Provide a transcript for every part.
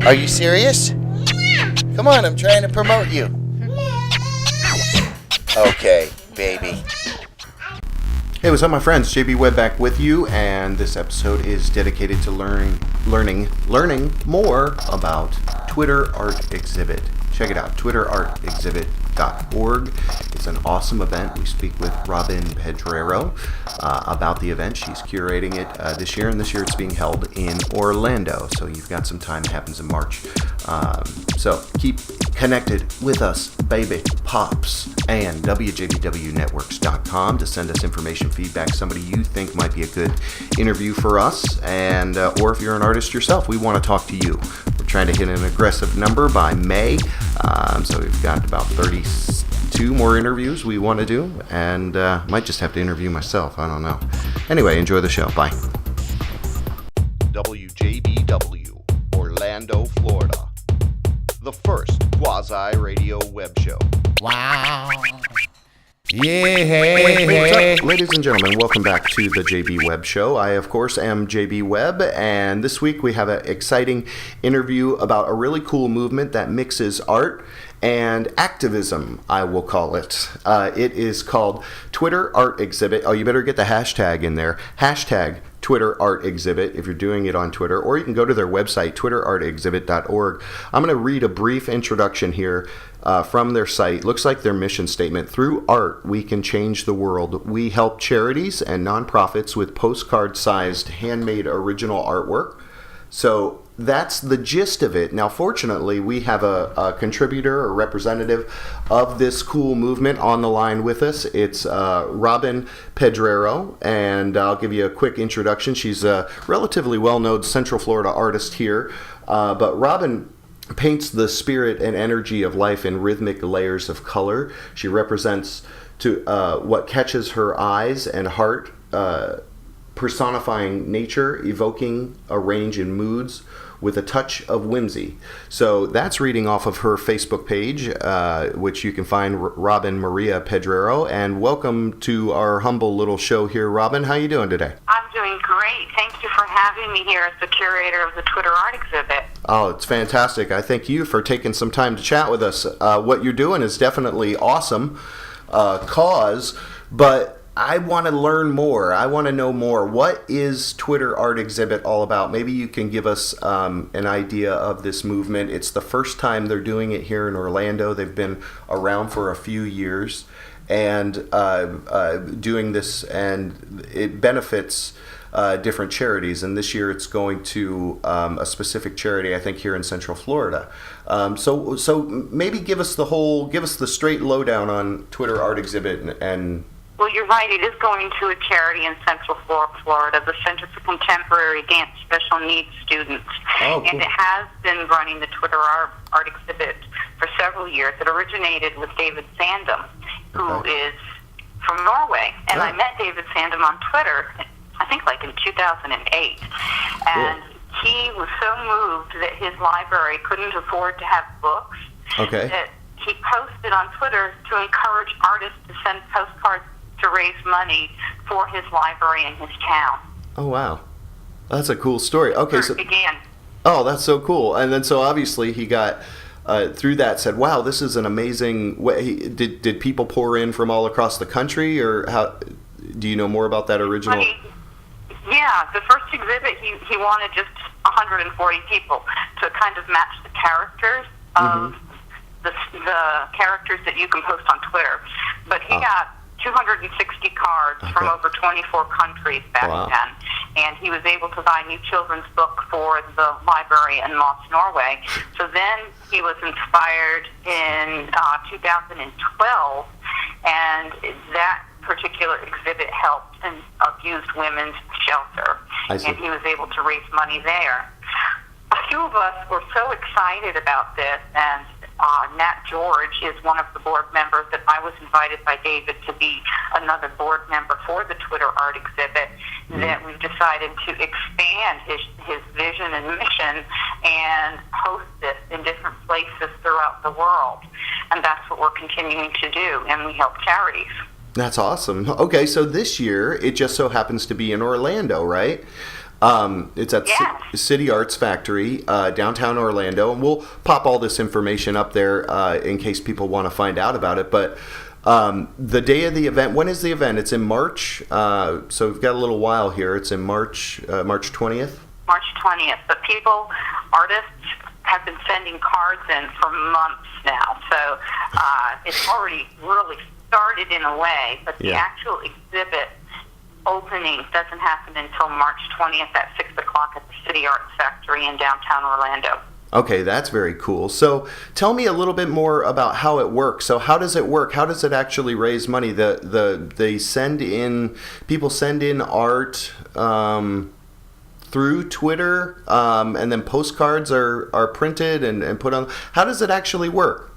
Are you serious? Come on, I'm trying to promote you. Okay, baby. Hey, what's up, my friends? JB WeBB back with you, and this episode is dedicated to learning more about Twitter Art Exhibit. Check it out, twitterartexhibit.org. It's an awesome event. We speak with Robin Pedrero about the event. She's curating it this year, and this year it's being held in Orlando. So you've got some time. It happens in March. So keep connected with us, baby pops, and WJBWnetworks.com to send us information, feedback, somebody you think might be a good interview for us, and or if you're an artist yourself, we want to talk to you. We're trying to hit an aggressive number by May, so we've got about 32 more interviews we want to do, and might just have to interview myself, I don't know. Anyway, enjoy the show. Bye. WJBW, Orlando, Florida. The first quasi-radio web show. Wow. Yeah, hey. Ladies and gentlemen, welcome back to the JB WeBB Show. I, of course, am JB WeBB, and this week we have an exciting interview about a really cool movement that mixes art and activism, I will call it. It is called Twitter Art Exhibit. Oh, you better get the hashtag in there. Hashtag Twitter Art Exhibit if you're doing it on Twitter, or you can go to their website, twitterartexhibit.org. I'm going to read a brief introduction here from their site. Looks like their mission statement: through art, we can change the world. We help charities and nonprofits with postcard-sized, handmade original artwork. So that's the gist of it. Now, fortunately, we have a contributor or representative of this cool movement on the line with us. It's Robin Pedrero, and I'll give you a quick introduction. She's a relatively well-known Central Florida artist here, but Robin paints the spirit and energy of life in rhythmic layers of color. She represents to what catches her eyes and heart, personifying nature, evoking a range in moods with a touch of whimsy. So that's reading off of her Facebook page, which you can find Robin Maria Pedrero. And welcome to our humble little show here, Robin. How you doing today? I'm doing great. Thank you for having me here as the curator of the Twitter Art Exhibit. Oh, it's fantastic. I thank you for taking some time to chat with us. What you're doing is definitely awesome cause, but I want to learn more. I want to know more. What is Twitter Art Exhibit all about? Maybe you can give us an idea of this movement. It's the first time they're doing it here in Orlando. They've been around for a few years and doing this, and it benefits different charities. And this year it's going to a specific charity, I think, here in Central Florida. So maybe give us the straight lowdown on Twitter Art Exhibit and Well, you're right. It is going to a charity in Central Florida, the Center for Contemporary Dance Special Needs Students. Oh, cool. And it has been running the Twitter Art Exhibit for several years. It originated with David Sandom, who is from Norway. And I met David Sandom on Twitter, I think like in 2008. And he was so moved that his library couldn't afford to have books that he posted on Twitter to encourage artists to send postcards to raise money for his library in his town. Oh, wow. That's a cool story. Okay, so began. Oh, that's so cool. And then so obviously he got through that, said, wow, this is an amazing way. Did people pour in from all across the country, or how do you know more about that original? Yeah, the first exhibit he wanted just 140 people to kind of match the characters of the characters that you can post on Twitter. But he got 260 cards from over 24 countries back then, and he was able to buy a new children's book for the library in Moss, Norway. So then he was inspired in 2012, and that particular exhibit helped an abused women's shelter, and he was able to raise money there. A few of us were so excited about this, and Nat George is one of the board members that I was invited by David to be another board member for the Twitter Art Exhibit, that we've decided to expand his vision and mission and host this in different places throughout the world. And that's what we're continuing to do, and we help charities. That's awesome. Okay, so this year, it just so happens to be in Orlando, right? It's at Yes. City Arts Factory, downtown Orlando, and we'll pop all this information up there in case people want to find out about it. But the day of the event, when is the event? It's in March, so we've got a little while here. It's in March 20th? March 20th. But artists have been sending cards in for months now, so it's already really started in a way, but the actual exhibit opening doesn't happen until March 20th at 6 o'clock at the City Arts Factory in downtown Orlando. Okay, that's very cool. So tell me a little bit more about how it works. So how does it work? How does it actually raise money? They send in, people send in art through Twitter, and then postcards are printed and put on. How does it actually work?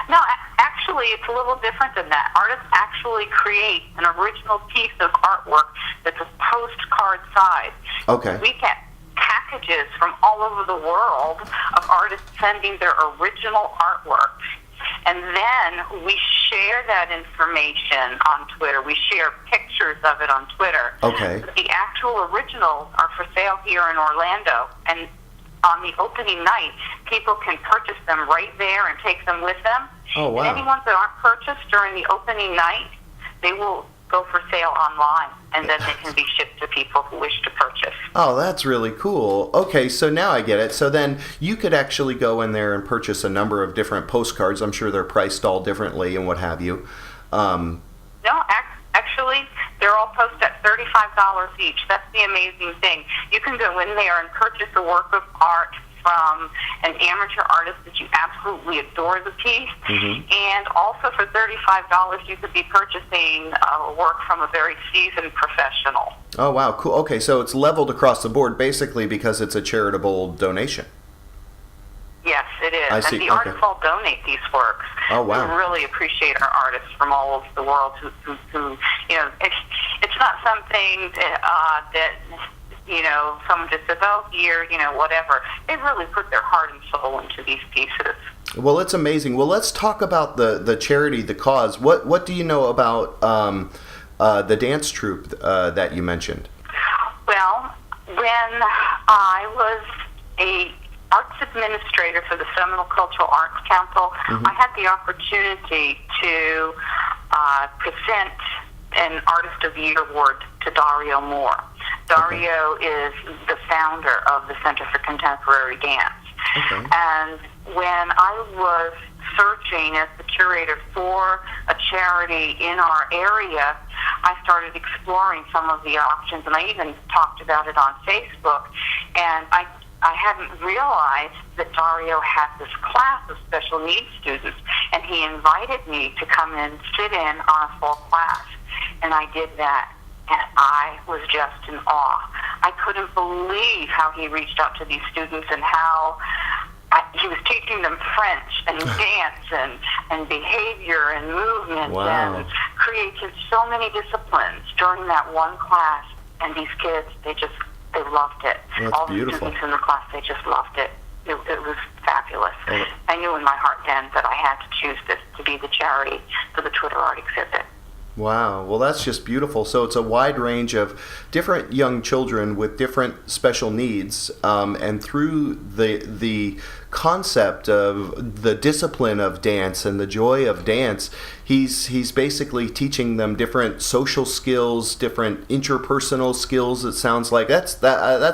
No, actually, it's a little different than that. Artists actually create an original piece of artwork that's a postcard size. Okay. We get packages from all over the world of artists sending their original artwork. And then we share that information on Twitter. We share pictures of it on Twitter. Okay. The actual originals are for sale here in Orlando. And on the opening night, people can purchase them right there and take them with them. Oh, wow. And any ones that aren't purchased during the opening night, they will go for sale online, and then they can be shipped to people who wish to purchase. Oh, that's really cool. Okay, so now I get it. So then you could actually go in there and purchase a number of different postcards. I'm sure they're priced all differently and what have you. No, actually, they're all posted at $35 each. That's the amazing thing. You can go in there and purchase a work of art from an amateur artist that you absolutely adore the piece, and also for $35 you could be purchasing work from a very seasoned professional. Oh, wow, cool. Okay, so it's leveled across the board basically because it's a charitable donation. Yes, it is. I see. And the Okay. artists all donate these works. Oh, wow. We really appreciate our artists from all over the world who you know, it's not something that you know, someone just says, oh, here, you know, whatever. They really put their heart and soul into these pieces. Well, it's amazing. Well, let's talk about the charity, the cause. What do you know about the dance troupe that you mentioned? Well, when I was a arts administrator for the Seminole Cultural Arts Council, I had the opportunity to present an Artist of the Year award to Dario Moore. Dario is the founder of the Center for Contemporary Dance. Okay. And when I was searching as the curator for a charity in our area, I started exploring some of the options, and I even talked about it on Facebook. And I hadn't realized that Dario had this class of special needs students, and he invited me to come and sit in on a full class. And I did that, and I was just in awe. I couldn't believe how he reached out to these students and how he was teaching them French and dance and behavior and movement. Wow. And created so many disciplines during that one class. And these kids, they loved it. That's all beautiful. the students in the class, they just loved it. It was fabulous. Oh. I knew in my heart then that I had to choose this to be the charity for the Twitter art exhibit. Wow. Well, that's just beautiful. So it's a wide range of different young children with different special needs, and through the concept of the discipline of dance and the joy of dance, he's basically teaching them different social skills, different interpersonal skills. It sounds like that's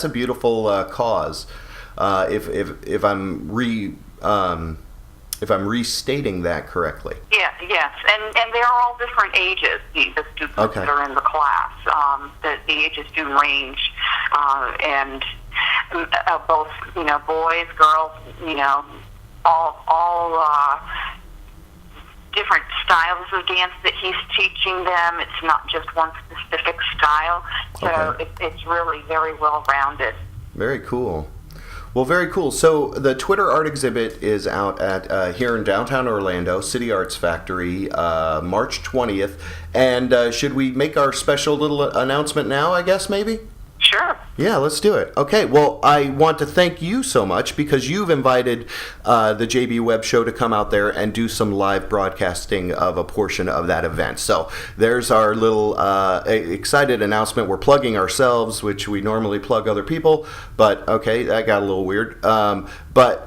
a beautiful cause. If I'm restating that correctly. Yes, and they're all different ages. The students Okay. that are in the class, the ages do range, and both boys, girls, all different styles of dance that he's teaching them. It's not just one specific style, so Okay. it's really very well rounded. Very cool. Well, very cool. So the Twitter art exhibit is out at here in downtown Orlando, City Arts Factory, March 20th. And should we make our special little announcement now, I guess, maybe? Sure. Yeah, let's do it. Okay, well, I want to thank you so much because you've invited the JB Web Show to come out there and do some live broadcasting of a portion of that event. So there's our little excited announcement. We're plugging ourselves, which we normally plug other people, but okay, that got a little weird. But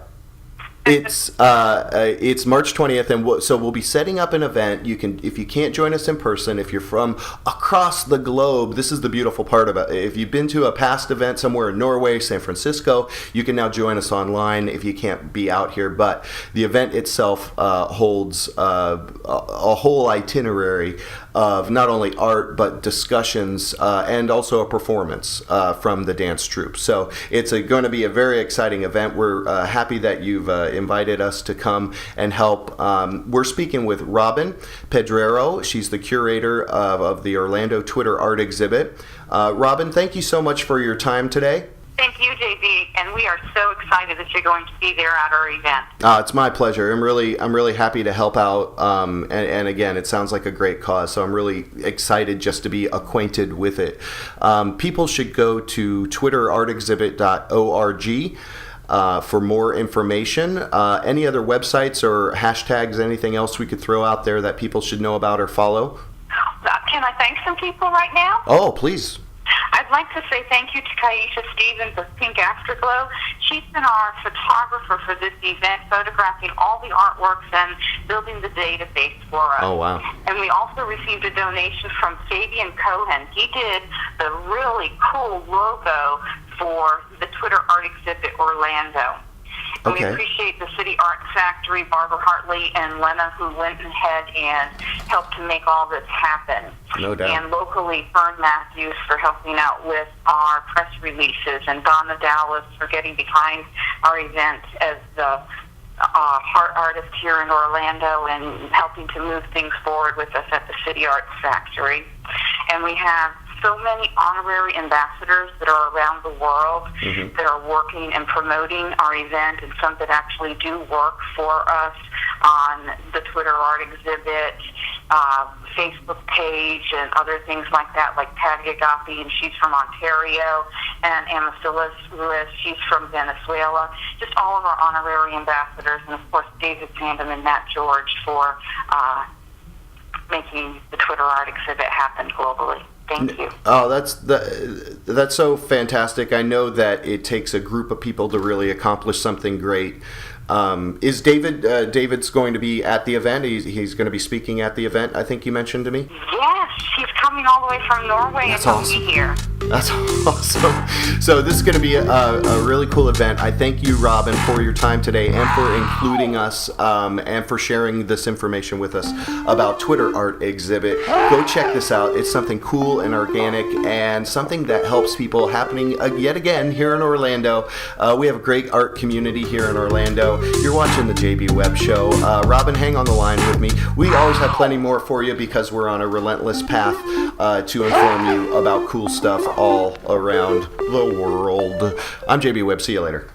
it's March 20th, and so we'll be setting up an event. You can, if you can't join us in person, if you're from across the globe, this is the beautiful part about it. If you've been to a past event somewhere in Norway, San Francisco, you can now join us online if you can't be out here. But the event itself holds a whole itinerary of not only art but discussions and also a performance from the dance troupe. So it's going to be a very exciting event. We're happy that you've invited us to come and help. We're speaking with Robin Pedrero. She's the curator of the Orlando Twitter art exhibit. Robin, thank you so much for your time today. Thank you, JB, and we are so excited that you're going to be there at our event. It's my pleasure. I'm really happy to help out. And again, it sounds like a great cause, so I'm really excited just to be acquainted with it. People should go to twitterartexhibit.org. For more information. Any other websites or hashtags, anything else we could throw out there that people should know about or follow? Can I thank some people right now? Oh, please. I'd like to say thank you to Kaisha Stevens of Pink Afterglow. She's been our photographer for this event, photographing all the artworks and building the database for us. Oh, wow. And we also received a donation from Fabian Cohen. He did the really cool logo for the Twitter Art Exhibit Orlando. And Okay. we appreciate the City Art Factory, Barbara Hartley, and Lena, who went ahead and helped to make all this happen. No doubt. And locally, Fern Matthews for helping out with our press releases, and Donna Dallas for getting behind our event as the heart artist here in Orlando and helping to move things forward with us at the City Art Factory. And we have so many honorary ambassadors that are around the world that are working and promoting our event, and some that actually do work for us on the Twitter Art Exhibit, Facebook page, and other things like that, like Patty Agapi, and she's from Ontario, and Emma Lewis, she's from Venezuela. Just all of our honorary ambassadors, and of course David Sandham and Matt George for making the Twitter Art Exhibit happen globally. Thank you. Oh, that's so fantastic. I know that it takes a group of people to really accomplish something great. Is David's going to be at the event? He's going to be speaking at the event, I think you mentioned to me? Yes, he's coming all the way from Norway That's and awesome. he'll be here. That's awesome. So this is going to be a really cool event. I thank you, Robin, for your time today and for including us and for sharing this information with us about Twitter Art Exhibit. Go check this out. It's something cool and organic and something that helps people happening yet again here in Orlando. We have a great art community here in Orlando. You're watching the JB Web Show. Robin, hang on the line with me. We always have plenty more for you because we're on a relentless path to inform you about cool stuff all around the world. I'm JB Webb. See you later.